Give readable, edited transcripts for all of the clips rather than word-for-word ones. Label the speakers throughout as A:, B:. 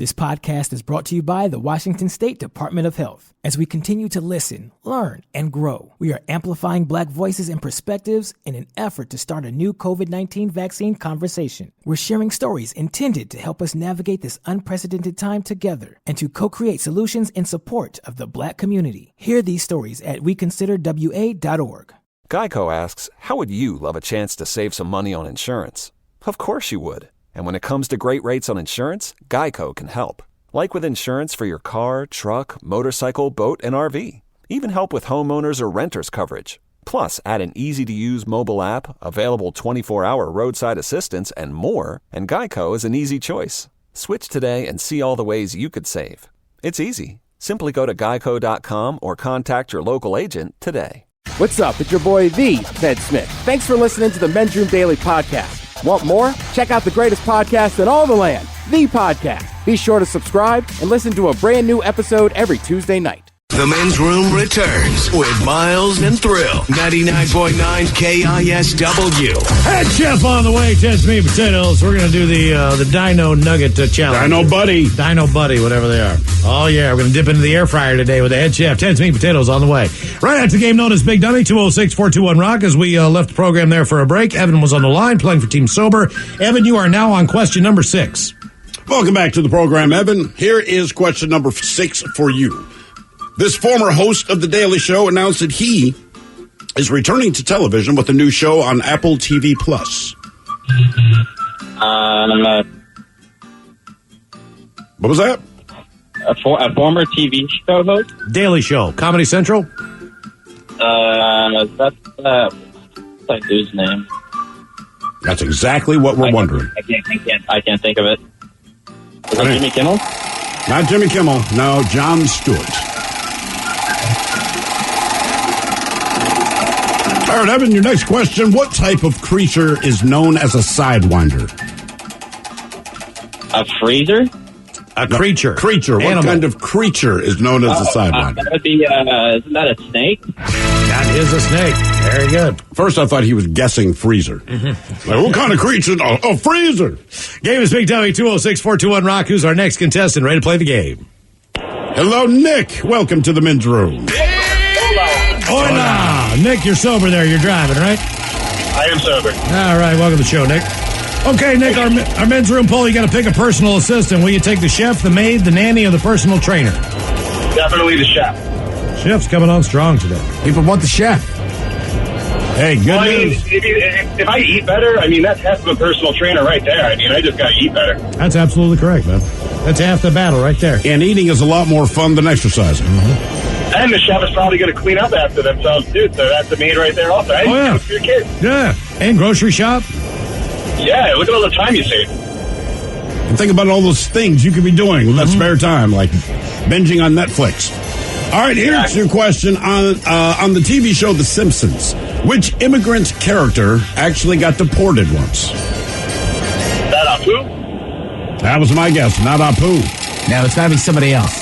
A: This podcast is brought to you by the Washington State Department of Health. As we continue to listen, learn, and grow, we are amplifying Black voices and perspectives in an effort to start a new COVID-19 vaccine conversation. We're sharing stories intended to help us navigate this unprecedented time together and to co-create solutions in support of the Black community. Hear these stories at weconsiderwa.org.
B: Geico asks, how would you love a chance to save some money on insurance? Of course you would. And when it comes to great rates on insurance, Geico can help. Like with insurance for your car, truck, motorcycle, boat, and RV. Even help with homeowners or renters coverage. Plus, add an easy-to-use mobile app, available 24-hour roadside assistance, and more, and Geico is an easy choice. Switch today and see all the ways you could save. It's easy. Simply go to geico.com or contact your local agent today.
C: What's up? It's your boy, The Ted Smith. Thanks for listening to the Men's Room Daily Podcast. Want more? Check out the greatest podcast in all the land, The Podcast. Be sure to subscribe and listen to a brand new episode every Tuesday night.
D: The Men's Room returns with Miles and Thrill. 99.9 KISW.
E: Head chef on the way, Ted's Meat Potatoes. We're going to do the Dino Nugget Challenge. Dino Buddy, whatever they are. Oh, yeah, we're going to dip into the air fryer today with the head chef. Ted's Meat Potatoes on the way. Right after the game known as Big Dummy, 206-421-ROCK. As we left the program there for a break, Evan was on the line playing for Team Sober. Evan, you are now on question number 6.
F: Welcome back to the program, Evan. Here is question number 6 for you. This former host of The Daily Show announced that he is returning to television with a new show on Apple TV+. What was that?
G: A former TV show host?
E: Daily Show. Comedy Central?
G: That's like dude's name.
F: That's exactly what we're wondering.
G: I can't think of it. Is it Jimmy Kimmel?
F: Not Jimmy Kimmel. No, Jon Stewart. All right, Evan, your next question. What type of creature is known as a sidewinder?
G: A freezer?
E: A creature.
F: Creature. What
E: Animal.
F: kind of creature is known as a sidewinder?
G: That would be, isn't that a snake?
E: That is a snake. Very good.
F: First, I thought he was guessing freezer. Like, what kind of creature? A freezer.
E: Game is Big Dummy, 206-421-ROCK. Who's our next contestant? Ready to play the game?
F: Hello, Nick. Welcome to the Men's Room.
E: Hola. Nick, you're sober there. You're driving, right?
H: I am sober.
E: All right. Welcome to the show, Nick. Okay, Nick, our Men's Room poll, you got to pick a personal assistant. Will you take the chef, the maid, the nanny, or the personal trainer?
H: Definitely the chef.
E: Chef's coming on strong today.
C: People want the chef.
E: Hey, good news.
H: If I eat better, that's half of a personal trainer right there. I just got to eat better.
E: That's absolutely correct, man. That's half the battle right there.
F: And eating is a lot more fun than exercising.
H: And the chef is probably going to clean up after themselves, too. So that's the maid right there also. Hey,
E: yeah.
H: For your kids.
E: Yeah. And grocery shop.
H: Yeah, look at all the time you save.
F: And think about all those things you could be doing with that spare time, like binging on Netflix. All right, here's your question on the TV show The Simpsons. Which immigrant character actually got deported once?
H: That Apu?
F: That was my guess, not Apu.
C: No, it's got to be somebody else.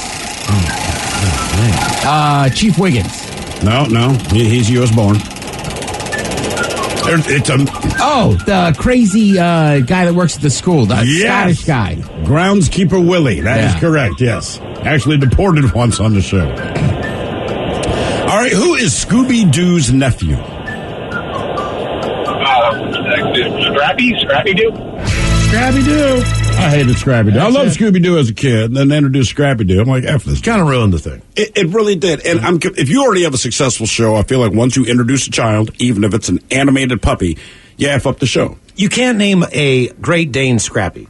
C: Chief Wiggins.
F: No, he's U.S. born.
C: The crazy guy that works at the school, the Scottish guy.
F: Groundskeeper Willie. That is correct, yes. Actually deported once on the show. All right, who is Scooby-Doo's nephew?
H: Scrappy-Doo?
E: Scrappy-Doo.
F: I hated Scrappy-Doo. I loved Scooby-Doo as a kid, and then they introduced Scrappy-Doo. I'm like, F this.
E: Kind of ruined the thing.
F: It really did. And if you already have a successful show, I feel like once you introduce a child, even if it's an animated puppy, you F up the show.
E: You can't name a Great Dane Scrappy.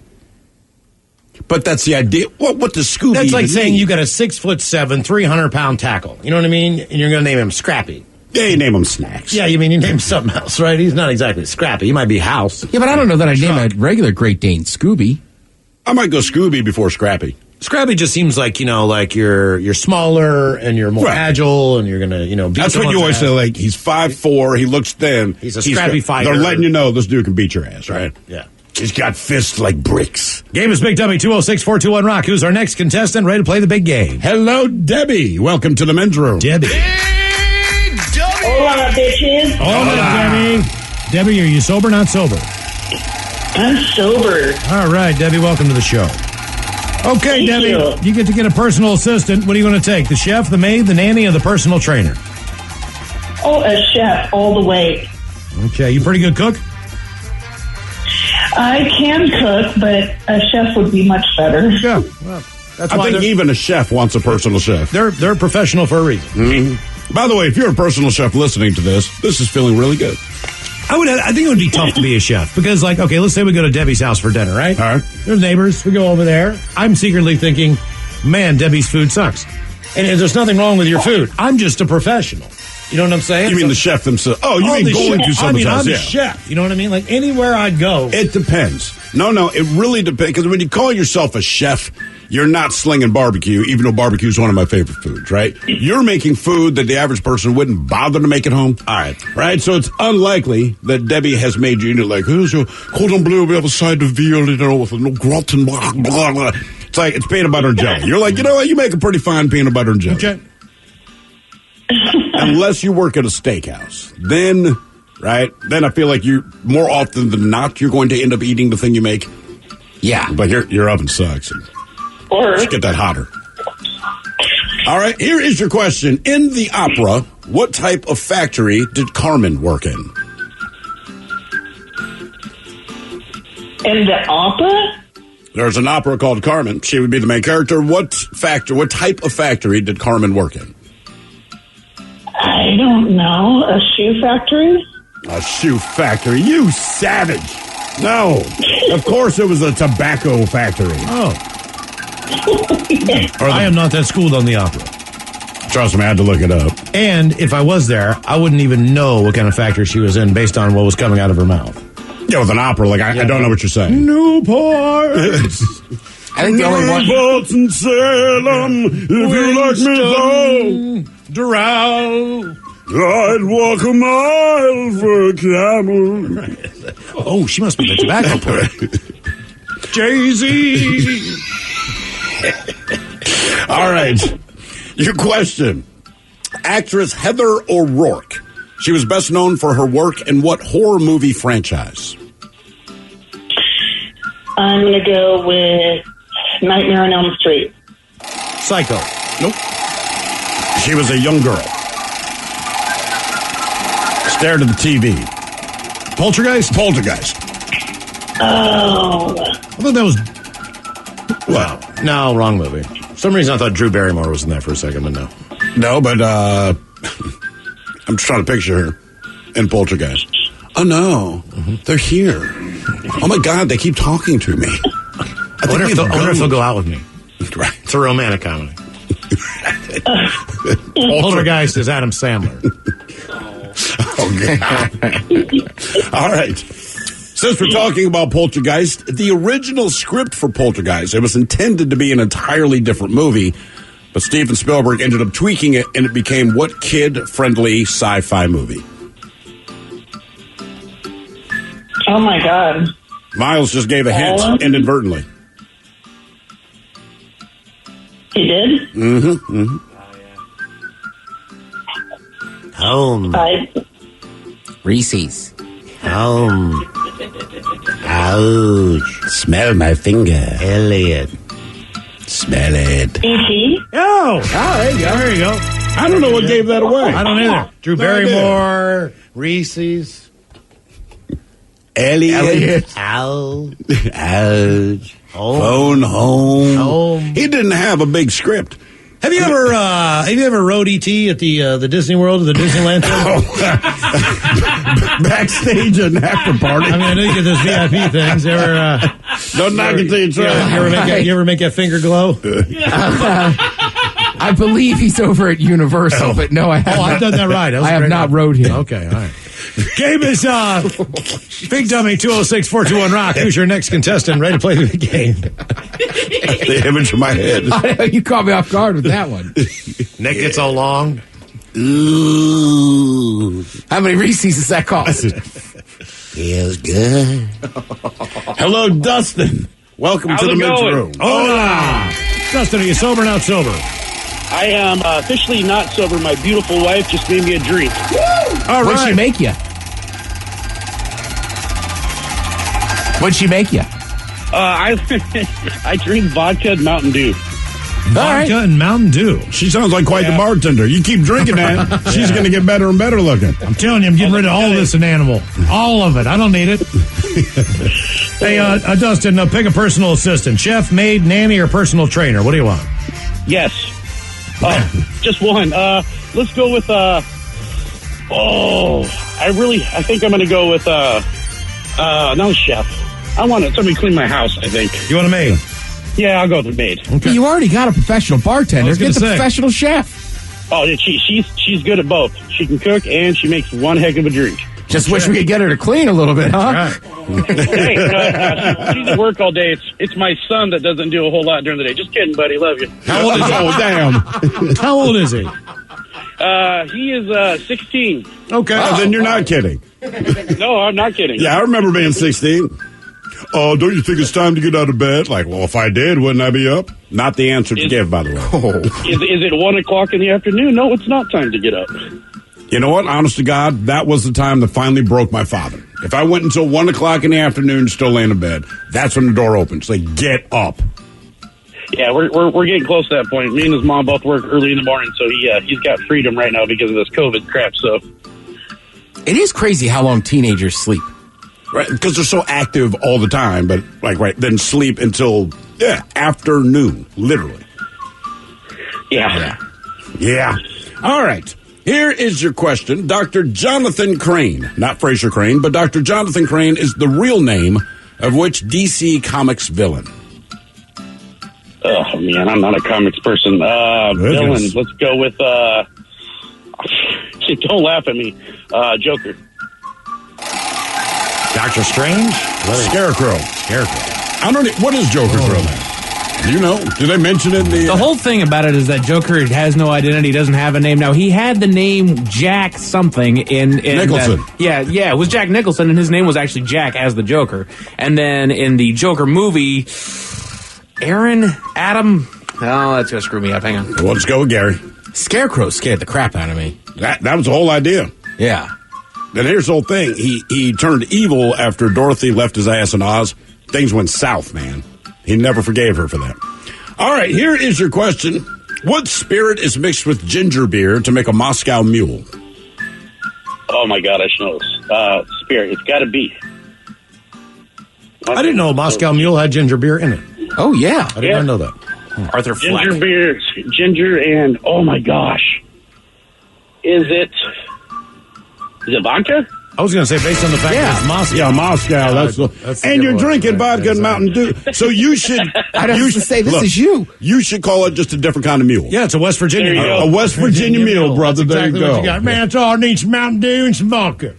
F: But that's the idea. What does Scooby
E: That's like
F: even
E: saying
F: mean?
E: you got a 6'7", 300-pound tackle. You know what I mean? And you're going to name him Scrappy.
F: Yeah, you name him Snacks.
E: Yeah, you name him something else, right? He's not exactly Scrappy. He might be House.
C: Yeah, but I don't know that I'd name a regular Great Dane Scooby.
F: I might go Scooby before Scrappy.
E: Scrappy just seems like, like you're smaller and you're more agile and you're going to, beat
F: That's what you always say, like, he's 5'4", he looks thin.
E: He's a scrappy fighter.
F: They're letting you know this dude can beat your ass, right?
E: Yeah.
F: He's got fists like bricks.
E: Game is Big Dummy, 206-421-ROCK. Who's our next contestant? Ready to play the big game.
F: Hello, Debbie. Welcome to the Men's Room.
E: Debbie.
I: Hola, bitches.
E: Hola, Debbie. Debbie, are you sober, not sober?
I: I'm sober.
E: All right, Debbie, welcome to the show. Okay,
H: Thank
E: Debbie, you get to get a personal assistant. What are you going to take? The chef, the maid, the nanny, or the personal trainer?
I: Oh, a chef all the way.
E: Okay, you pretty good cook?
I: I can cook, but a chef would be much better.
E: Yeah, well, that's why
F: I think even a chef wants a personal chef.
E: they're professional for a reason.
F: Mm-hmm. By the way, if you're a personal chef listening to this is feeling really good.
E: I think it would be tough to be a chef because, like, okay, let's say we go to Debbie's house for dinner, right?
F: All right.
E: There's neighbors. We go over there. I'm secretly thinking, man, Debbie's food sucks. And there's nothing wrong with your food. I'm just a professional. You know what I'm saying?
F: You mean the chef themselves? Oh, you mean going to someone's house?
E: I'm a chef. You know what I mean? Like, anywhere I'd go.
F: It depends. No, it really depends. Because when you call yourself a chef, you're not slinging barbecue, even though barbecue is one of my favorite foods, right? You're making food that the average person wouldn't bother to make at home. All right. Right? So it's unlikely that Debbie has made you, like, here's your cordon bleu, we have a side of veal, with no gratin, blah, blah, blah. It's like, it's peanut butter and jelly. You're like, you know what? You make a pretty fine peanut butter and jelly.
E: Okay.
F: Unless you work at a steakhouse. Then, right? Then I feel like you, more often than not, you're going to end up eating the thing you make.
C: Yeah.
F: But your oven sucks.
I: Or
F: Let's get that hotter. All right, here is your question. In the opera, what type of factory did Carmen work in?
I: in the opera?
F: There's an opera called Carmen. She would be the main character. What type of factory did Carmen work in?
I: I don't know. A shoe factory?
F: A shoe factory. You savage. No. Of course it was a tobacco factory.
E: Oh. I am not that schooled on the opera.
F: Trust me, I had to look it up.
E: And if I was there, I wouldn't even know what kind of factory she was in based on what was coming out of her mouth.
F: Yeah, with an opera, like, I don't know what you're saying.
E: Newport.
C: I think the only one.
F: Newports in Salem, if you like me so.
E: Doral.
F: I'd walk a mile for a camel.
E: Oh, she must be the tobacco player. Jay-Z.
F: All right. Your question. Actress Heather O'Rourke. She was best known for her work in what horror movie franchise?
I: I'm going to go with Nightmare on Elm Street.
E: Psycho.
F: Nope. She was a young girl. Stared at the TV.
E: Poltergeist?
F: Poltergeist.
I: Oh.
E: I thought that was... Well, no, wrong movie. For some reason I thought Drew Barrymore was in that for a second, but no.
F: No, but I'm just trying to picture her in Poltergeist. Oh, no. They're here. Oh, my God, they keep talking to me. I
E: wonder if they'll go out with me.
F: Right.
E: It's a romantic comedy. Poltergeist is Adam Sandler.
F: Oh, God. All right. Since we're talking about Poltergeist, the original script for Poltergeist, it was intended to be an entirely different movie, but Steven Spielberg ended up tweaking it, and it became what kid-friendly sci-fi movie?
I: Oh, my God.
F: Miles just gave a hint inadvertently.
I: He did?
F: Mm-hmm.
E: Home.
C: Reese's.
E: Home. Ouch.
F: Smell my finger.
E: Elliot.
F: Smell it.
I: E.T.?
E: Oh, there you go. There you go.
F: I don't know what gave that away.
E: I don't either. Drew
F: Barrymore,
E: Reese's.
F: Elliot.
E: Ouch.
F: Ouch. Phone home. He didn't have a big script.
E: Have you ever rode E.T. at the Disney World or the Disneyland?
F: Backstage at an after party.
E: I mean, I know you get those VIP things.
F: Don't knock it till you try.
E: You ever make that finger glow?
C: I believe he's over at Universal, but no, I haven't.
E: Oh, I've done that right.
C: I have not rode him.
E: Okay, all right. Game is Big Dummy 206-421-ROCK. Who's your next contestant? Ready to play the game?
F: The image in my head.
C: I know, you caught me off guard with that one.
E: Neck gets all long.
F: Ooh.
C: How many Reese's does that cost?
F: Feels good. Hello, Dustin. Welcome to the men's room.
E: Hola. Dustin, are you sober or not sober?
H: I am officially not sober. My beautiful wife just made me a drink.
E: All
C: What'd she make you? What'd she make you?
J: I drink vodka and Mountain Dew.
E: Vodka and Mountain Dew.
F: She sounds like quite the bartender. You keep drinking that, she's going to get better and better looking.
E: I'm telling you, I'm getting rid of all this in Animal. All of it. I don't need it. Hey, Dustin, pick a personal assistant. Chef, maid, nanny, or personal trainer. What do you want?
J: Yes. Just one. Let's go with, I think I'm going to go with, no chef. I want somebody to clean my house, I think.
E: You want a maid?
J: Yeah, I'll go with the maid.
C: Okay. You already got a professional bartender. Get the professional chef.
J: Oh, she's good at both. She can cook and she makes one heck of a drink.
C: Just wish we could get her to clean a little bit, huh?
J: Right. Hey, she's at work all day. It's my son that doesn't do a whole lot during the day. Just kidding, buddy. Love you.
E: How old is he?
F: Oh, damn.
E: How old is he?
J: He is 16.
F: Okay, then you're not kidding.
J: No, I'm not kidding.
F: Yeah, I remember being 16. Oh, don't you think it's time to get out of bed? Like, well, if I did, wouldn't I be up? Not the answer to give, by the way.
J: Is it 1 o'clock in the afternoon? No, it's not time to get up.
F: You know what? Honest to God, that was the time that finally broke my father. If I went until 1 o'clock in the afternoon, still laying in bed, that's when the door opens. Like, get up.
J: Yeah, we're getting close to that point. Me and his mom both work early in the morning, so he's got freedom right now because of this COVID crap. So
C: it is crazy how long teenagers sleep.
F: Right, because they're so active all the time, but then sleep until afternoon, literally.
J: Yeah.
F: All right. Here is your question. Dr. Jonathan Crane, not Fraser Crane, but Dr. Jonathan Crane is the real name of which DC Comics villain?
J: Oh, man, I'm not a comics person. Villain, let's go with, don't laugh at me, Joker.
E: Doctor Strange?
F: Scarecrow. I don't know. What is Joker's real name? Do you know? Do they mention it in the...
K: The whole thing about it is that Joker has no identity, doesn't have a name. Now, he had the name Jack something in
F: Nicholson.
K: It was Jack Nicholson, and his name was actually Jack as the Joker. And then in the Joker movie, Adam... Oh, that's going to screw me up. Hang on.
F: Well, let's go with Gary.
C: Scarecrow scared the crap out of me.
F: That was the whole idea.
C: Yeah.
F: Then here's the whole thing. He turned evil after Dorothy left his ass in Oz. Things went south, man. He never forgave her for that. All right, here is your question. What spirit is mixed with ginger beer to make a Moscow Mule?
J: Oh, my God, I should know this. Spirit. It's got to be.
E: I didn't know Moscow Mule had ginger beer in it.
C: Oh, yeah.
E: I did not know that.
K: Arthur Fleck.
J: Ginger beer, ginger, and oh, my gosh. Is it vodka?
E: I was going to say, based on the fact that it's Moscow.
F: Yeah, Moscow.
E: That's
F: and you're drinking vodka and Mountain Dew. So you should...
C: I'd have to say, this is you.
F: You should call it just a different kind of mule.
E: Yeah, it's a West Virginia mule.
F: A West Virginia mule, brother.
E: That's exactly
F: there you
E: what
F: go.
E: you got. Man, it's all I need some Mountain Dew and some vodka.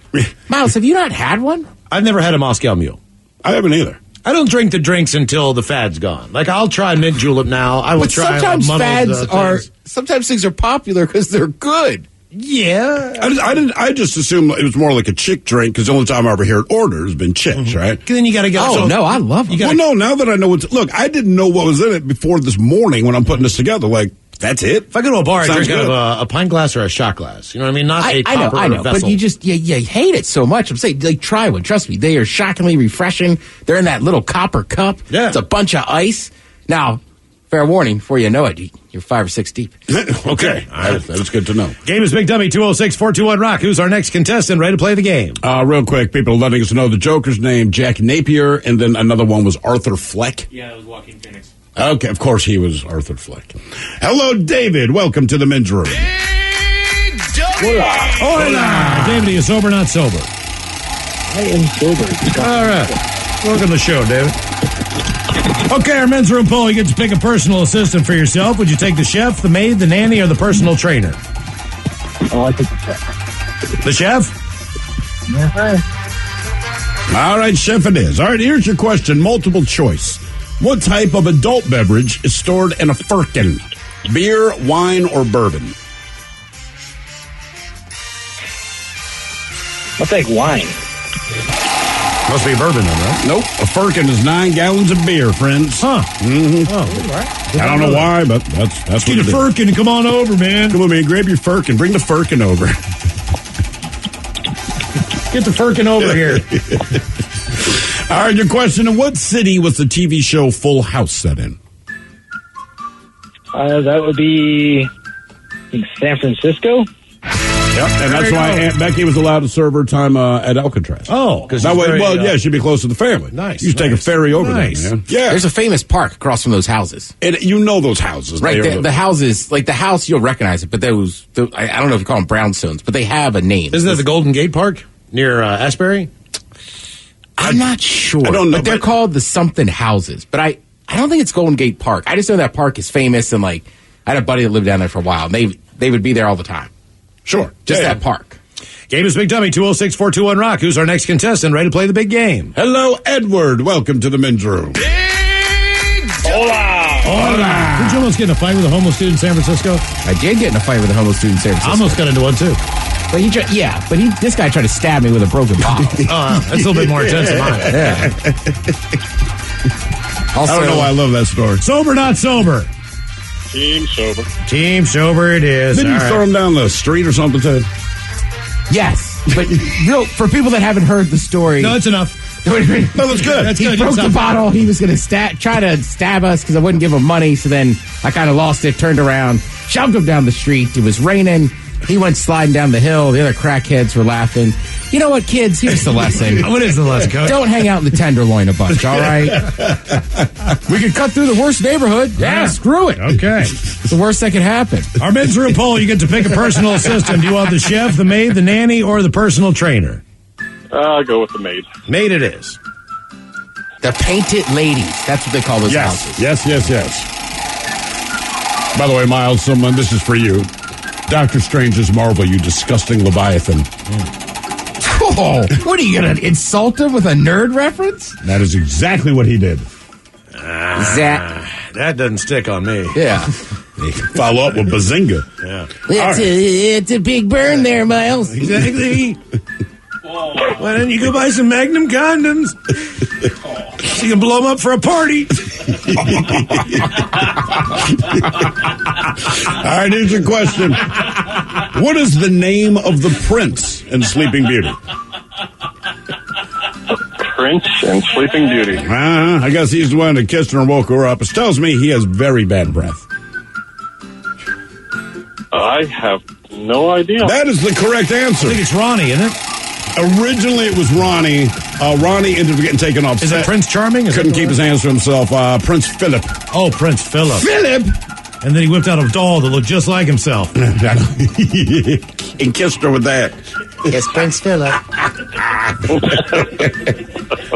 C: Miles, have you not had one?
E: I've never had a Moscow Mule.
F: I haven't either.
E: I don't drink the drinks until the fad's gone. Like, I'll try mint julep now. I will try
C: sometimes things are popular because they're good.
E: Yeah.
F: I just assumed it was more like a chick drink because the only time I ever hear it ordered has been chicks, right?
E: Then you got to go.
C: Oh, no, I love it.
F: Well, no, now that I know what's... Look, I didn't know what was in it before this morning when I'm putting this together. Like, that's it?
E: If I go to a bar, I
F: Sounds
E: drink
F: good.
E: a pint glass or a shot glass. You know what I mean? Not a
C: I know,
E: copper vessel.
C: but you just you hate it so much. I'm saying, like, try one. Trust me, they are shockingly refreshing. They're in that little copper cup.
E: Yeah.
C: It's a bunch of ice. Now, fair warning, before you know it, you're 5 or 6 deep.
F: Okay, that's good to know.
E: Game is Big Dummy, 206-421-ROCK. Who's our next contestant? Ready to play the game?
F: Real quick, people letting us know the Joker's name, Jack Napier, and then another one was Arthur Fleck.
K: Yeah, it was Joaquin Phoenix.
F: Okay, of course he was Arthur Fleck. Hello, David. Welcome to the men's room.
E: Hola. David, are you sober or not sober?
I: I am sober.
E: All right. Welcome to the show, David. Okay, our men's room poll. You get to pick a personal assistant for yourself. Would you take the chef, the maid, the nanny, or the personal trainer?
I: Oh, I think the chef.
E: The chef?
I: Yeah.
F: All right, chef it is. All right, here's your question. Multiple choice. What type of adult beverage is stored in a firkin? Beer, wine, or bourbon?
I: I'll take wine.
E: Must be bourbon, then, right?
F: Nope. A firkin is 9 gallons of beer, friends.
E: Huh.
F: Mm-hmm.
E: Oh, right.
F: I don't know why, but that's
E: Get
F: what
E: a
F: it is.
E: firkin and come on over, man.
F: Come on, man. Grab your firkin. Bring the firkin over.
E: Get the firkin over here.
F: All right, your question. In what city was the TV show Full House set in?
L: That would be, I think, San Francisco.
F: Yep, and that's why Aunt Becky was allowed to serve her time at Alcatraz.
E: Oh, because
F: that way, she'd be close to the family.
E: Nice.
F: You should take a ferry over there, man. Yeah.
C: There's a famous park across from those houses.
F: And you know those houses.
C: Right, the houses, like the house, you'll recognize it, but I don't know if you call them brownstones, but they have a name.
E: Isn't that the Golden Gate Park near Asbury?
C: I'm not sure.
F: I don't know.
C: But they're called the something houses. But I don't think it's Golden Gate Park. I just know that park is famous, and like I had a buddy that lived down there for a while, and they would be there all the time.
F: Sure.
C: Just that park.
E: Game is Big Dummy, 206-421-ROCK. Who's our next contestant? Ready to play the big game?
F: Hello, Edward. Welcome to the men's room.
E: Hola. Did you almost get in a fight with a homeless dude in San Francisco?
C: I did get in a fight with a homeless dude in San Francisco.
E: I almost got into one, too.
C: But this guy tried to stab me with a broken bottle.
E: That's a little bit more intense than mine.
C: Yeah. Also,
F: I don't know why I love that story.
E: Sober, not sober.
H: Team sober.
E: Team sober it is.
F: Didn't you throw him down the street or something, Ted?
C: Yes, but for people that haven't heard the story.
E: No, it's enough.
F: No, that's good.
C: He broke the bottle. He was going to try to stab us because I wouldn't give him money. So then I kind of lost it, turned around, shoved him down the street. It was raining. He went sliding down the hill. The other crackheads were laughing. You know what, kids? Here's the lesson.
E: What is the lesson, Coach?
C: Don't hang out in the Tenderloin a bunch, all right? We could cut through the worst neighborhood. Yeah, screw it.
E: Okay.
C: It's the worst that could happen.
E: Our men's room poll, you get to pick a personal assistant. Do you want the chef, the maid, the nanny, or the personal trainer?
H: I'll go with the maid.
E: Maid it is.
C: The painted ladies. That's what they call those houses.
F: Yes. By the way, Miles, this is for you. Doctor Strange's Marvel, you disgusting Leviathan.
C: Oh, what are you going to insult him with a nerd reference?
F: That is exactly what he did.
E: That doesn't stick on me.
C: Yeah.
F: Follow up with Bazinga.
E: Yeah.
C: It's a big burn there, Miles.
E: Exactly. Why don't you go buy some Magnum condoms? So you can blow them up for a party.
F: All right, here's your question. What is the name of the prince in Sleeping Beauty?
H: Prince and Sleeping Beauty.
F: I guess he's the one that kissed her and woke her up. It tells me he has very bad breath.
H: I have no idea.
F: That is the correct answer.
E: I think it's Ronnie, isn't it?
F: Originally, it was Ronnie. Ronnie ended up getting taken off set.
E: Is it Prince Charming?
F: Couldn't keep his hands to himself. Prince Philip.
E: Oh, Prince Philip.
F: Philip!
E: And then he whipped out a doll that looked just like himself.
F: And kissed her with that.
C: Yes, Prince Philip.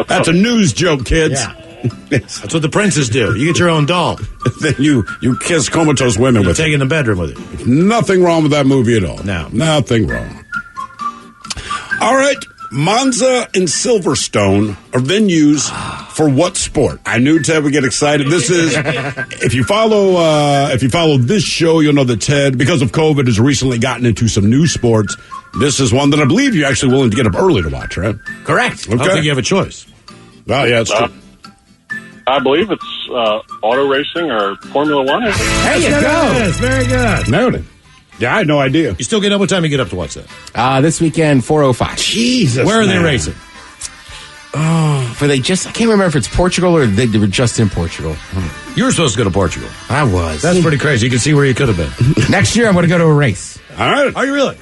F: That's a news joke, kids.
E: Yeah. That's what the princes do. You get your own doll.
F: Then you kiss comatose women with it.
E: Take it in the bedroom with it.
F: Nothing wrong with that movie at all.
E: No.
F: Nothing wrong. All right. Monza and Silverstone are venues for what sport? I knew Ted would get excited. This is, if you follow this show, you'll know that Ted, because of COVID, has recently gotten into some new sports. This is one that I believe you're actually willing to get up early to watch, right?
C: Correct.
F: Okay.
E: I don't think you have a choice.
F: Oh, yeah, it's true.
H: I believe it's auto racing or Formula One.
C: There you go.
E: Yes, very good.
F: Noted. Yeah, I had no idea.
E: You still get up? What time you get up to watch that?
C: This weekend, 4:05.
F: Jesus.
E: Where are they racing?
C: I can't remember if it's Portugal or they were just in Portugal.
E: You were supposed to go to Portugal.
C: I was.
E: That's pretty crazy. You can see where you could have been.
C: Next year, I'm going to go to a race.
F: All right.
E: Are you really?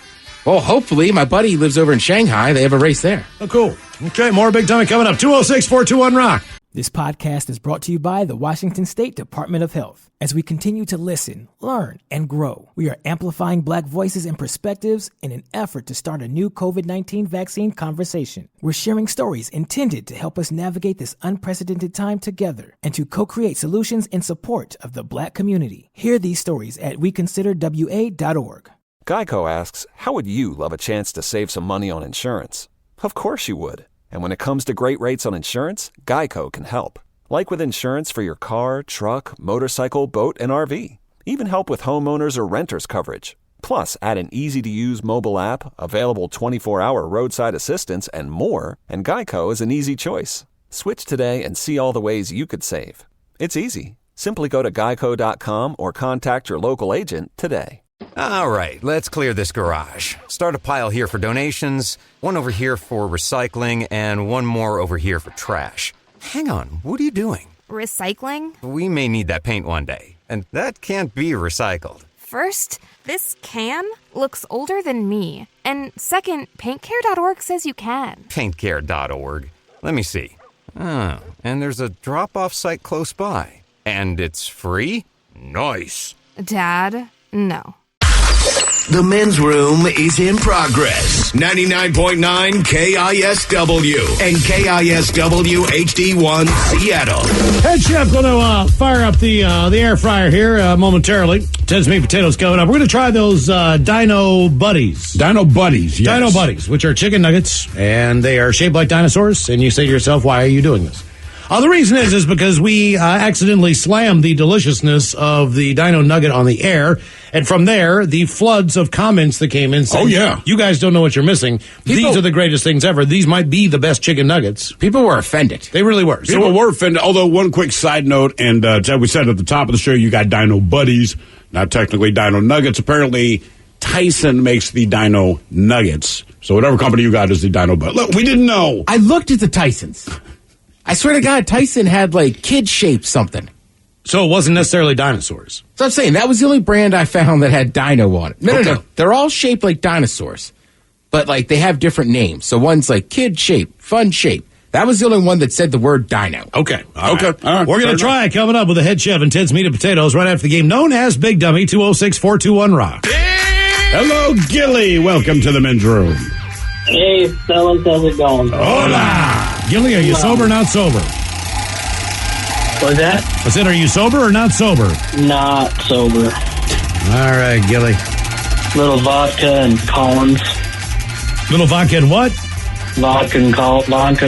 C: Well, hopefully. My buddy lives over in Shanghai. They have a race there.
E: Oh, cool. Okay, more Big Dummy coming up. 206-421-ROCK.
A: This podcast is brought to you by the Washington State Department of Health. As we continue to listen, learn, and grow, we are amplifying Black voices and perspectives in an effort to start a new COVID-19 vaccine conversation. We're sharing stories intended to help us navigate this unprecedented time together and to co-create solutions in support of the Black community. Hear these stories at weconsiderwa.org.
B: Geico asks, how would you love a chance to save some money on insurance? Of course you would. And when it comes to great rates on insurance, Geico can help. Like with insurance for your car, truck, motorcycle, boat, and RV. Even help with homeowners or renters coverage. Plus, add an easy-to-use mobile app, available 24-hour roadside assistance, and more, and Geico is an easy choice. Switch today and see all the ways you could save. It's easy. Simply go to geico.com or contact your local agent today.
M: All right, let's clear this garage. Start a pile here for donations, one over here for recycling, and one more over here for trash. Hang on, what are you doing?
N: Recycling?
M: We may need that paint one day, and that can't be recycled.
N: First, this can looks older than me. And second, paintcare.org says you can.
M: Paintcare.org. Let me see. Oh, and there's a drop-off site close by. And it's free? Nice.
N: Dad, no.
D: The men's room is in progress. 99.9 KISW and KISW HD1 Seattle.
E: Head chef going to fire up the air fryer here momentarily. Ted's meat potatoes coming up. We're going to try those Dino Buddies.
F: Dino Buddies, yes.
E: Dino Buddies, which are chicken nuggets, and they are shaped like dinosaurs. And you say to yourself, why are you doing this? The reason is because we accidentally slammed the deliciousness of the Dino Nugget on the air, and from there, the floods of comments that came in saying, you guys don't know what you're missing. These are the greatest things ever. These might be the best chicken nuggets.
C: People were offended.
E: They really were.
F: People were offended, although one quick side note, and Ted, we said at the top of the show, you got Dino Buddies, not technically Dino Nuggets. Apparently, Tyson makes the Dino Nuggets. So whatever company you got is the Dino Buddies. Look, we didn't know.
C: I looked at the Tysons. I swear to God, Tyson had like kid-shaped something.
E: So it wasn't necessarily dinosaurs.
C: So I'm saying that was the only brand I found that had dino on it. No. They're all shaped like dinosaurs, but like they have different names. So one's like kid-shaped, fun-shaped. That was the only one that said the word dino.
E: Okay. All right. We're going to try it coming up with the head chef and Ted's Meat and Potatoes right after the game, known as Big Dummy, 206-421-ROCK.
F: Hello, Gilly. Welcome to the men's room.
L: Hey, fellas, how's it going?
E: Hola! Gilly, are you sober or not sober?
L: What's that?
E: I said, are you sober or not sober?
L: Not sober.
E: All right, Gilly.
L: Little vodka and Collins.
E: Little vodka and what?
L: Vodka Collins.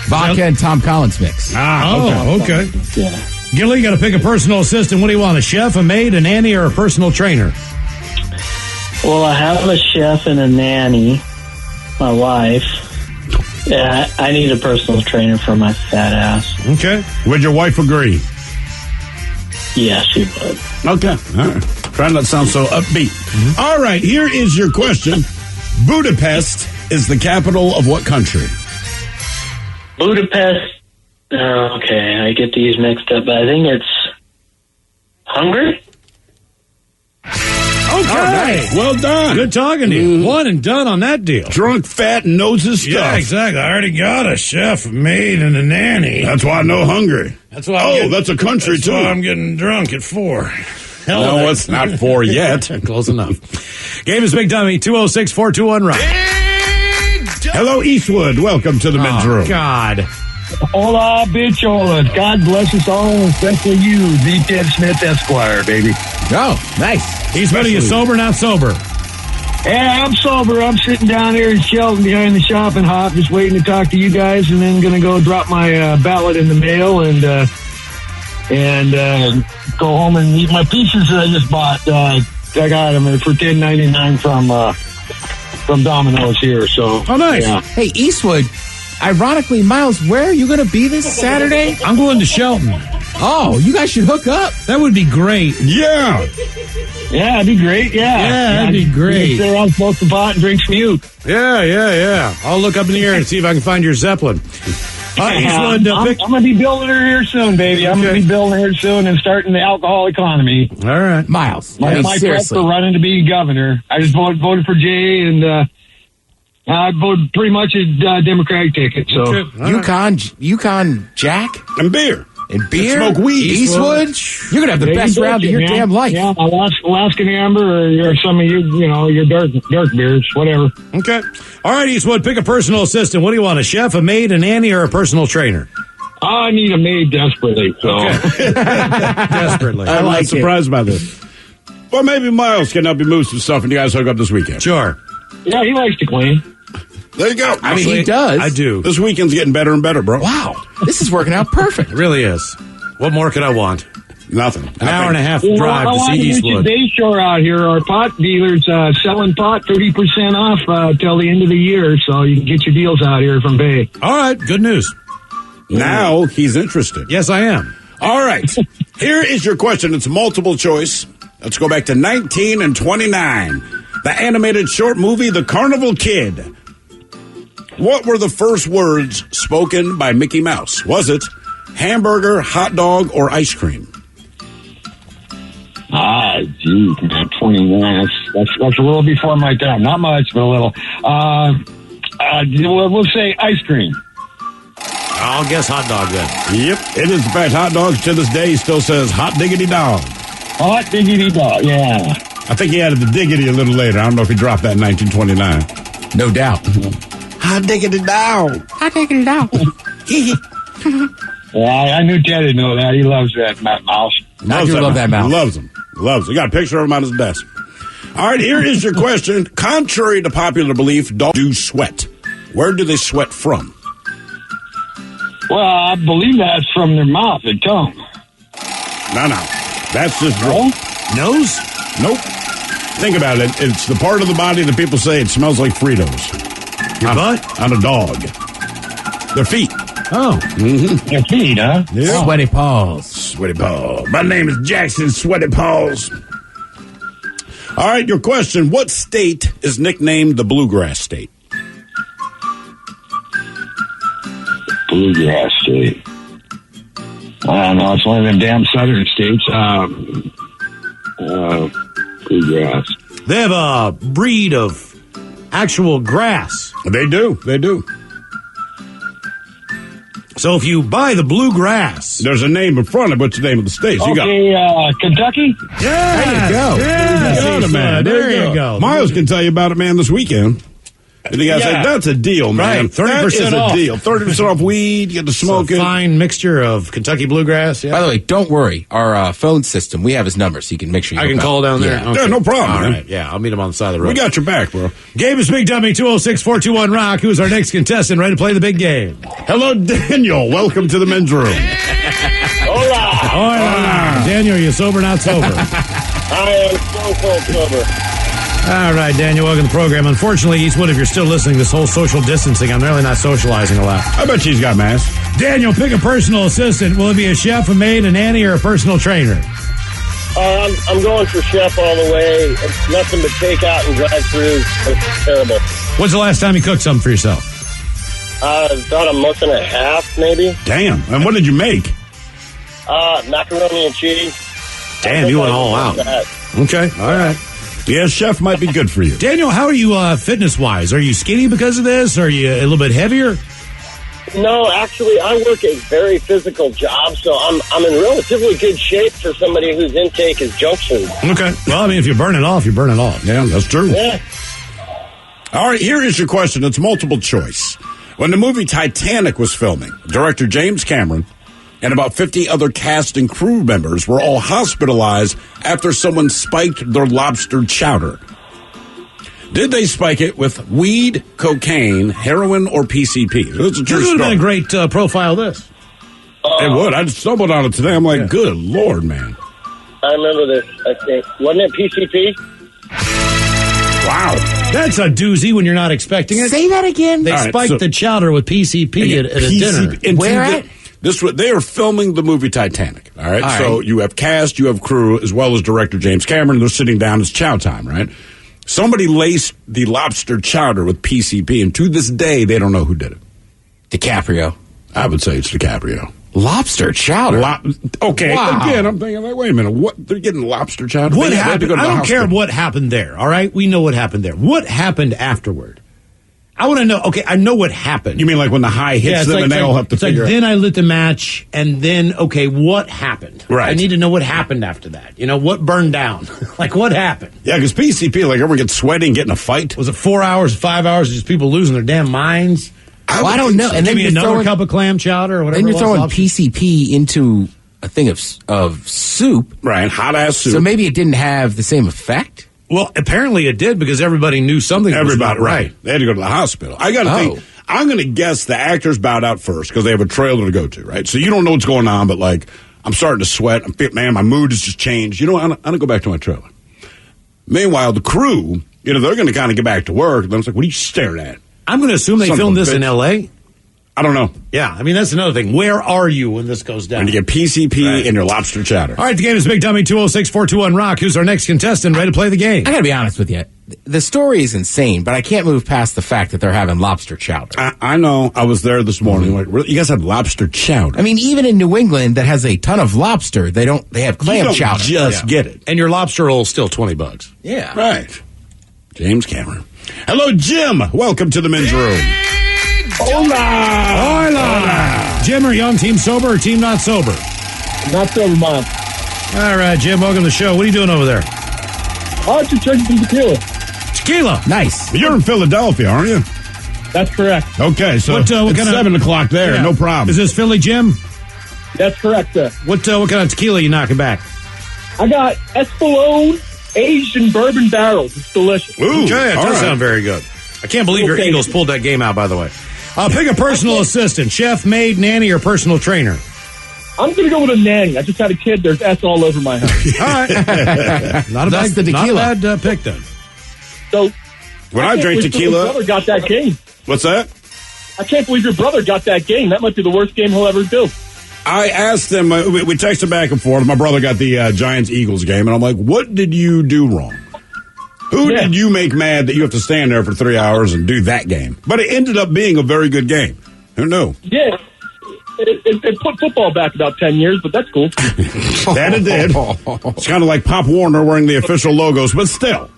C: Vodka and Tom Collins mix.
E: Okay.
L: Yeah.
E: Gilly, you got to pick a personal assistant. What do you want, a chef, a maid, a nanny, or a personal trainer?
L: Well, I have a chef and a nanny, my wife. Yeah, I need a personal trainer for my fat ass.
F: Okay. Would your wife agree?
L: Yeah, she would.
F: Okay. All right. Trying not to sound so upbeat. Mm-hmm. All right. Here is your question. Budapest is the capital of what country?
L: Budapest. Okay, I get these mixed up, but I think it's Hungary?
E: Okay.
F: Nice. Well done.
E: Good talking to you. One and done on that deal.
F: Drunk, fat, knows his stuff.
E: Yeah, exactly. I already got a chef, a maid, and a nanny.
F: That's why I know Hungary.
E: That's why.
F: That's a country,
E: that's
F: too.
E: Why I'm getting drunk at 4.
F: No, it's not 4 yet.
E: Close enough. Game is Big Dummy, 206-421-ROCK.
F: Hello, Eastwood. Welcome to the men's room.
E: God.
O: Hola, bichola. God bless us all, especially you, the Ted Smith Esquire, baby.
C: Oh, nice.
E: Eastwood, are you sober, not sober?
O: Yeah, I'm sober. I'm sitting down here in Shelton behind the shopping hop, just waiting to talk to you guys, and then going to go drop my ballot in the mail and go home and eat my pizzas that I just bought. I got them for $10.99 from Domino's here. So,
E: oh, nice.
O: Yeah.
C: Hey, Eastwood. Ironically, Miles, where are you going to be this Saturday?
E: I'm going to Shelton.
C: Oh, you guys should hook up.
E: That would be great.
F: Yeah.
O: Yeah, it'd be great. Yeah,
E: that'd be great.
O: Sit around, smoke the pot, and drink some Ute.
E: Yeah. I'll look up in the air and see if I can find your Zeppelin.
O: I'm going to be building her here soon, baby. I'm going to be building her soon and starting the alcohol economy.
E: All right.
C: Miles.
O: My prep for running to be governor. I just voted for Jay, and I voted pretty much a Democratic ticket. So
C: Yukon Jack
F: and beer.
C: And beer?
F: And smoke weed.
C: Eastwood? You're going to have the best round of your damn life.
O: Yeah, Alaskan Amber or some of your dark beers, whatever.
E: Okay. All right, Eastwood, pick a personal assistant. What do you want, a chef, a maid, a nanny, or a personal trainer?
O: I need a maid desperately. So.
E: Okay. Desperately.
F: I'm not surprised by this. Well, maybe Miles can help you move some stuff and you guys hook up this weekend.
E: Sure.
O: Yeah, he likes to clean.
F: There you go.
C: I mean, he does.
E: I do.
F: This weekend's getting better and better, bro.
C: Wow. This is working out perfect.
E: It really is. What more could I want?
F: Nothing.
E: An hour and a half drive to see Eastwood.
O: Bayshore out here. Our pot dealers selling pot 30% off till the end of the year, so you can get your deals out here from Bay.
E: All right. Good news.
F: Now he's interested.
E: Yes, I am.
F: All right. Here is your question. It's multiple choice. Let's go back to 1929. The animated short movie, The Carnival Kid. What were the first words spoken by Mickey Mouse? Was it hamburger, hot dog, or ice cream?
O: Geez, man, 29. That's a little before my time. Not much, but a little. We'll say ice cream.
E: I'll guess hot dog then.
F: Yep, it is. In fact, hot dogs to this day still says hot diggity dog.
O: Hot diggity dog, yeah.
F: I think he added the diggity a little later. I don't know if he dropped that in 1929.
C: No doubt.
F: Hot diggity dog.
C: Hot diggity dog.
O: Yeah, I knew Ted would know that. He loves that mouse.
C: I do love that mouse.
F: Loves him. Loves him. He got a picture of him on his desk. All right, here is your question. Contrary to popular belief, dogs do sweat. Where do they sweat from?
O: Well, I believe that's from their mouth and tongue.
F: No. That's just wrong.
E: Nose?
F: Nope. Think about it. It's the part of the body that people say it smells like Fritos.
E: Your butt?
F: On a dog. Their feet.
E: Oh.
F: Mm-hmm.
O: Their feet, huh?
F: Yeah.
C: Sweaty paws.
F: Sweaty paws. My name is Jackson Sweaty Paws. All right, your question. What state is nicknamed the Bluegrass State?
O: Bluegrass State. I don't know. It's one of them damn southern states. Bluegrass.
E: They have a breed of actual grass.
F: They do.
E: So if you buy the bluegrass,
F: there's a name in front of it. What's the name of the state? So
O: Kentucky?
E: Yeah,
F: there you go. There you go. Miles can tell you about it, man, this weekend. And the guy said, that's a deal, man.
E: Right, 30%
F: off.
E: A
F: deal. 30% off weed, you get to smoke it.
E: Fine mixture of Kentucky bluegrass. Yeah.
C: By the way, don't worry. Our phone system, we have his number, so you can make sure you
E: I can call down there.
F: Yeah, okay. No problem,
E: All
F: man.
E: right, yeah, I'll meet him on the side of the road.
F: We got your back, bro.
E: Game is Big Dummy 206-421-ROCK. Who's our next contestant ready to play the big game?
F: Hello, Daniel. Welcome to the men's room.
E: Hola. Daniel, are you sober, not sober?
H: I am so sober.
E: All right, Daniel, welcome to the program. Unfortunately, Eastwood, if you're still listening, this whole social distancing, I'm really not socializing a lot.
F: I bet she's got masks.
E: Daniel, pick a personal assistant. Will it be a chef, a maid, a nanny, or a personal trainer?
H: I'm going for chef all the way. It's nothing but takeout and drive-through. It's terrible.
E: When's the last time you cooked something for yourself?
H: About a month and a half, maybe.
F: Damn. And what did you make?
H: Macaroni and cheese.
E: Damn, you went all out. Okay, all right.
F: Yeah, chef might be good for you.
E: Daniel, how are you fitness-wise? Are you skinny because of this? Are you a little bit heavier?
H: No, actually, I work a very physical job, so I'm in relatively good shape for somebody whose intake is junk food.
E: Okay. Well, I mean, if you burn it off, you burn it off.
F: Yeah, that's true.
H: Yeah.
F: All right, here is your question. It's multiple choice. When the movie Titanic was filming, director James Cameron and about 50 other cast and crew members were all hospitalized after someone spiked their lobster chowder. Did they spike it with weed, cocaine, heroin, or PCP? This would have
E: been a great profile, this.
F: It would. I just stumbled on it today. I'm like, good Lord, man.
H: I remember this, I think. Wasn't it PCP?
F: Wow.
E: That's a doozy when you're not expecting it.
C: Say that again.
E: They spiked the chowder with PCP at a dinner.
C: Where at?
F: They are filming the movie Titanic, all right? So you have cast, you have crew, as well as director James Cameron. They're sitting down. It's chow time, right? Somebody laced the lobster chowder with PCP, and to this day, they don't know who did it.
C: DiCaprio.
F: I would say it's DiCaprio.
C: Lobster chowder?
F: Okay,
C: wow.
F: Again, I'm thinking, like, wait a minute, what? They're getting lobster chowder?
E: What happened? I don't care
F: hospital.
E: what happened there, all right? We know what happened there. What happened afterward? I want to know. Okay, I know what happened.
F: You mean like when the high hits them and they all have to figure out?
E: Then I lit the match, and then, okay, what happened?
F: Right.
E: I need to know what happened after that. You know, what burned down? Like, what happened?
F: Yeah, because PCP, like, everyone gets sweaty and get in a fight.
E: Was it 4 hours, 5 hours, just people losing their damn minds?
C: I don't know.
E: So.
C: And then
E: Give me another cup of clam chowder or whatever.
C: Then you're throwing PCP into a thing of soup.
F: Right, hot-ass soup.
C: So maybe it didn't have the same effect?
E: Well, apparently it did because everybody knew something was not right.
F: They had to go to the hospital. I got to think. I'm going to guess the actors bowed out first because they have a trailer to go to, right? So you don't know what's going on, but like I'm starting to sweat. Man, my mood has just changed. You know what? I'm going to go back to my trailer. Meanwhile, the crew, you know, they're going to kind of get back to work. And I was like, what are you staring at?
E: I'm going to assume they filmed this in L.A.?
F: I don't know.
E: Yeah, I mean, that's another thing. Where are you when this goes down?
F: When you get PCP and your lobster chowder.
E: All right, the game is Big Dummy 206-421-ROCK. Who's our next contestant? Ready to play the game?
C: I gotta be honest with you. The story is insane, but I can't move past the fact that they're having lobster chowder.
F: I know. I was there this morning. Like, really? You guys have lobster chowder?
C: I mean, even in New England, that has a ton of lobster, they have clam chowder.
F: Just get it.
E: And your lobster roll is still $20.
C: Yeah.
F: Right. James Cameron. Hello, Jim. Welcome to the men's room.
E: Hola. Jim, are you on team sober or team not sober?
O: Not sober, Mom.
E: All right, Jim, welcome to the show. What are you doing over there?
O: Oh, just drinking some tequila.
E: Tequila.
C: Nice.
F: You're in Philadelphia, aren't you?
O: That's correct.
F: Okay, so
E: what
F: it's
E: kind of
F: 7 o'clock there.
E: Yeah.
F: No problem.
E: Is this Philly, Jim?
O: That's correct, sir.
E: What kind of tequila you knocking back?
O: I got Espolón aged in bourbon barrels. It's delicious.
E: Ooh, okay, it does sound very good. I can't believe your Eagles pulled that game out, by the way. Pick a personal assistant, chef, maid, nanny, or personal trainer.
O: I'm going to go with a nanny. I just had a kid. There's S all over my house.
E: All right. Not a bad pick, then.
O: So,
F: when I drink tequila...
O: Your brother got that game.
F: What's that?
O: I can't believe your brother got that game. That might be the worst game he'll ever do.
F: I asked him, we texted back and forth. My brother got the Giants-Eagles game, and I'm like, what did you do wrong? Who did you make mad that you have to stand there for 3 hours and do that game? But it ended up being a very good game. Who knew?
O: Yeah. It put football back about 10 years, but that's cool.
F: That it did. It's kind of like Pop Warner wearing the official logos, but still.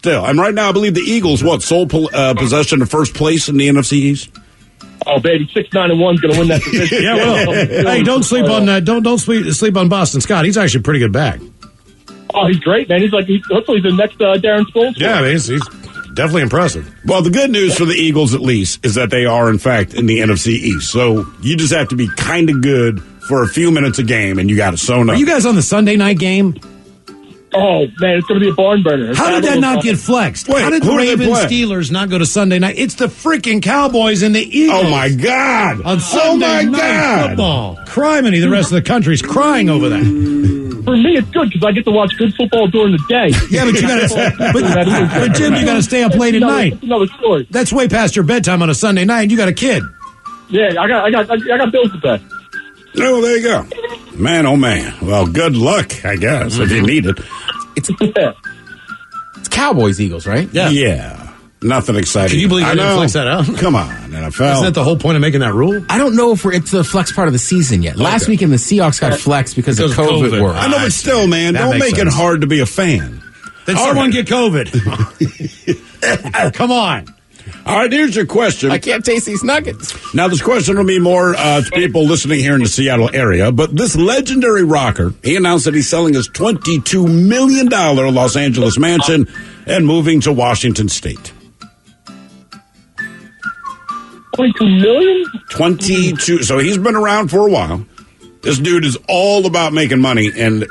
F: And right now, I believe the Eagles, sole possession of first place in the NFC East?
O: Oh, baby, 6-9-1's going to win that division.
E: Yeah, well. Hey, don't sleep on sleep on Boston Scott. He's actually a pretty good back.
O: Oh, he's great, man. Hopefully he's the next Darren Sproles.
E: Yeah, I mean, he's definitely impressive.
F: Well, the good news for the Eagles, at least, is that they are, in fact, in the NFC East. So you just have to be kind of good for a few minutes a game, and you got to sewn up.
E: Are you guys on the Sunday night game?
O: Oh, man, it's going to be a barn burner.
E: How did that not get flexed?
F: Wait,
E: how did the
F: who
E: Ravens Steelers not go to Sunday night? It's the freaking Cowboys and the Eagles.
F: Oh, my God.
E: On Sunday night football. Criminy, the rest of the country's crying over that.
O: For me, it's good because I get to watch good football during the day.
E: Yeah, but you got to. But Jim, you got to stay up late at night.
O: That's another story.
E: That's way past your bedtime on a Sunday night, and you got a kid.
O: Yeah, I got bills to pay.
F: Oh, there you go. Man, oh man. Well, good luck, I guess, if you need it.
C: It's Cowboys Eagles, right?
F: Yeah. Nothing exciting.
E: Can you believe I didn't flex that out?
F: Come on, NFL.
E: Isn't that the whole point of making that rule?
C: I don't know if it's the flex part of the season yet. Last weekend, the Seahawks got flexed because of COVID. Work.
F: I know, but still, man, don't make it hard to be a fan.
E: Then someone get COVID. Come on.
F: All right, here's your question.
C: I can't taste these nuggets.
F: Now, this question will be more to people listening here in the Seattle area, but this legendary rocker, he announced that he's selling his $22 million Los Angeles mansion and moving to Washington State.
O: $22 million?
F: 22. So he's been around for a while. This dude is all about making money, and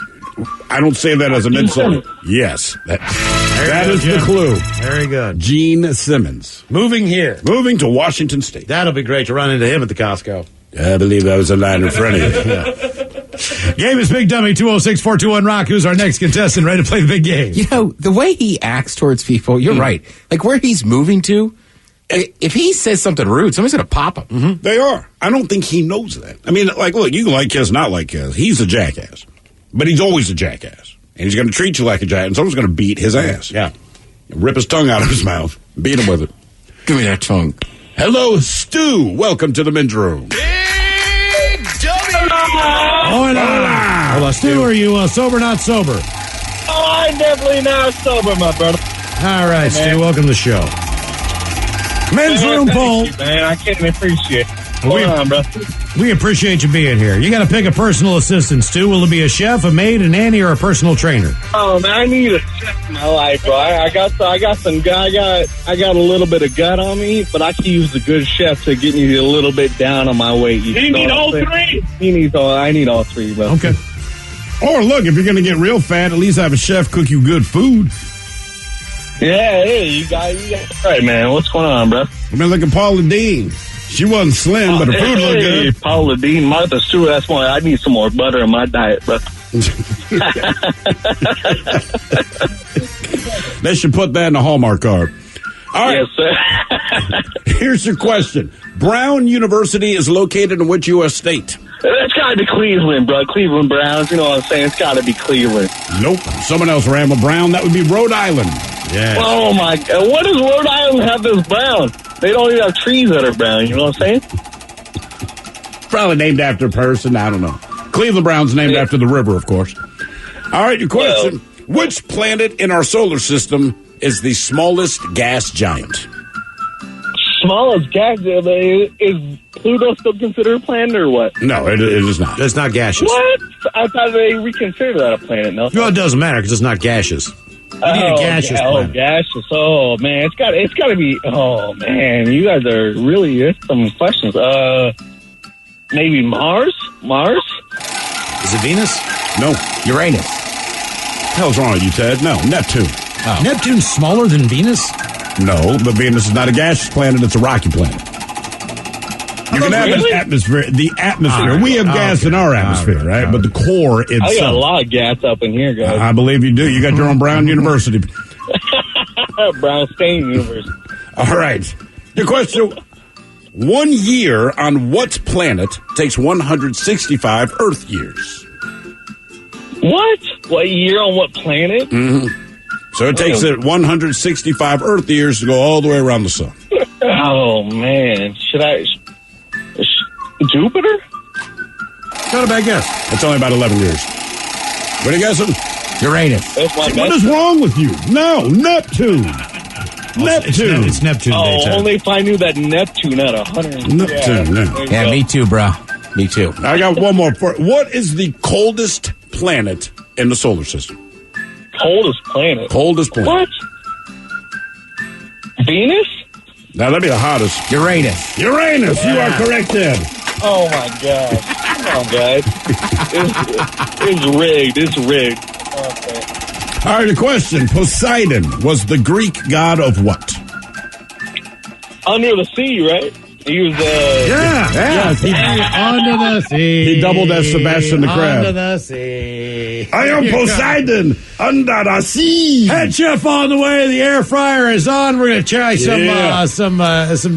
F: I don't say that as an insult. Yes. That is the clue.
E: Very good.
F: Gene Simmons.
E: Moving here.
F: Moving to Washington State.
E: That'll be great to run into him at the Costco.
F: I believe I was a line in front of you.
E: Game is Big Dummy 206-421-ROCK. Who's our next contestant ready to play the big game?
C: You know, the way he acts towards people, you're right. Like where he's moving to, if he says something rude, somebody's going to pop him.
F: Mm-hmm. They are. I don't think he knows that. I mean, like, look, you can like Kiss, not like Kiss. He's a jackass. But he's always a jackass. And he's going to treat you like a jackass. And someone's going to beat his ass.
E: Yeah.
F: Rip his tongue out of his mouth. Beat him with it.
C: Give me that tongue.
F: Hello, Stu. Welcome to the men's room.
E: Hola, Stu. Are you sober, not sober?
P: Oh, I'm definitely not sober, my brother.
E: All right, Stu. Welcome to the show. Men's room poll.
P: Man, I can't even appreciate it. Hold on, bro.
E: We appreciate you being here. You got to pick a personal assistant, Stu. Will it be a chef, a maid, a nanny, or a personal trainer?
P: Oh man, I need a chef in my life, bro. I got some guy. I got a little bit of gut on me, but I can use a good chef to get me a little bit down on my weight.
O: You need all three?
P: I need all three, bro.
E: Okay.
F: Or look, if you're going to get real fat, at least have a chef cook you good food.
P: Yeah, hey, you got right, man. What's going on, bro?
F: I mean, look at Paula Dean. She wasn't slim, but her food looked good.
P: Paula Dean, Martha Stewart, that's why I need some more butter in my diet, bro.
F: They should put that in a Hallmark card. All right.
P: Yes, sir.
F: Here's your question. Brown University is located in which U.S. state?
P: That's got to be Cleveland, bro. Cleveland Browns. You know what I'm saying? It's got to be Cleveland.
F: Nope. Someone else ran with Brown. That would be Rhode Island. Yeah.
P: Oh, my God. What does Rhode Island have that's brown? They don't even have trees that are brown. You know what I'm saying?
F: Probably named after a person. I don't know. Cleveland Browns named after the river, of course. All right, your question. Which planet in our solar system is the smallest gas giant?
P: Smallest gas? Is Pluto still considered a planet or what?
F: No, it is not.
E: It's not gaseous.
P: What? I thought they reconsidered that a planet. No,
E: it doesn't matter because it's not gaseous. You need a gaseous planet.
P: Oh, gaseous. Oh, man. It's got to be. Oh, man. You guys are really. There's some questions. Maybe Mars? Mars?
E: Is it Venus?
F: No.
C: Uranus.
F: What the hell's wrong with you, Ted? No, Neptune.
E: Oh. Neptune's smaller than Venus?
F: No, but Venus is not a gaseous planet. It's a rocky planet. You can have an atmosphere. The atmosphere. We have gas in our atmosphere, right? But the core itself.
P: I got a lot of gas up in here, guys.
F: I believe you do. You got your own Brown University.
P: Brown State University.
F: All right. Your question. 1 year on what planet takes 165 Earth years?
P: What? What year on what planet?
F: Mm-hmm. So it takes 165 Earth years to go all the way around the sun.
P: Oh, man. Should I... Jupiter?
F: Not a bad guess. That's only about 11 years. What are you guessing?
C: Uranus.
F: What is wrong with you? No, Neptune. Neptune.
E: It's Neptune.
P: Oh, only if I knew that Neptune had 100.
F: Neptune.
C: Yeah, me too, bro. Me too.
F: I got one more. What is the coldest planet in the solar system?
P: Coldest planet?
F: Coldest planet.
P: What? Venus?
F: Now, that'd be the hottest.
C: Uranus.
F: Uranus. You are correct, Ed.
P: Oh, my God. Come on, guys. It's rigged. It's rigged. Okay.
F: All right, a question. Poseidon was the Greek god of what?
P: Under the sea, right? He was,
E: Yes, under the sea.
F: He doubled as Sebastian the Crab.
E: Under the sea.
F: I am Poseidon, under the sea.
E: Head chef on the way. The air fryer is on. We're going to try some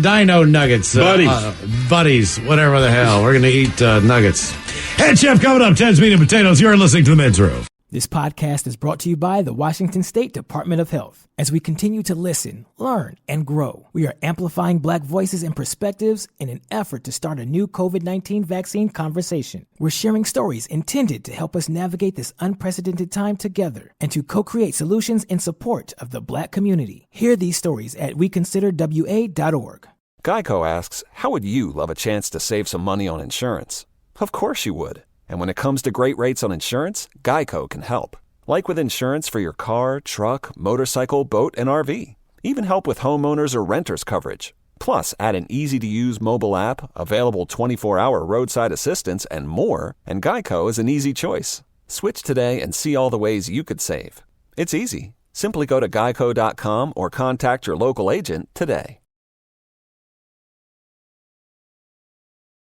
E: dino nuggets. Buddies, whatever the hell. We're going to eat nuggets. Head chef coming up. Ted's Meat and Potatoes. You're listening to The Men's Room.
A: This podcast is brought to you by the Washington State Department of Health. As we continue to listen, learn, and grow, we are amplifying Black voices and perspectives in an effort to start a new COVID-19 vaccine conversation. We're sharing stories intended to help us navigate this unprecedented time together and to co-create solutions in support of the Black community. Hear these stories at weconsiderwa.org.
B: Geico asks, how would you love a chance to save some money on insurance? Of course you would. And when it comes to great rates on insurance, Geico can help. Like with insurance for your car, truck, motorcycle, boat, and RV. Even help with homeowners or renters coverage. Plus, add an easy-to-use mobile app, available 24-hour roadside assistance, and more, and Geico is an easy choice. Switch today and see all the ways you could save. It's easy. Simply go to geico.com or contact your local agent today.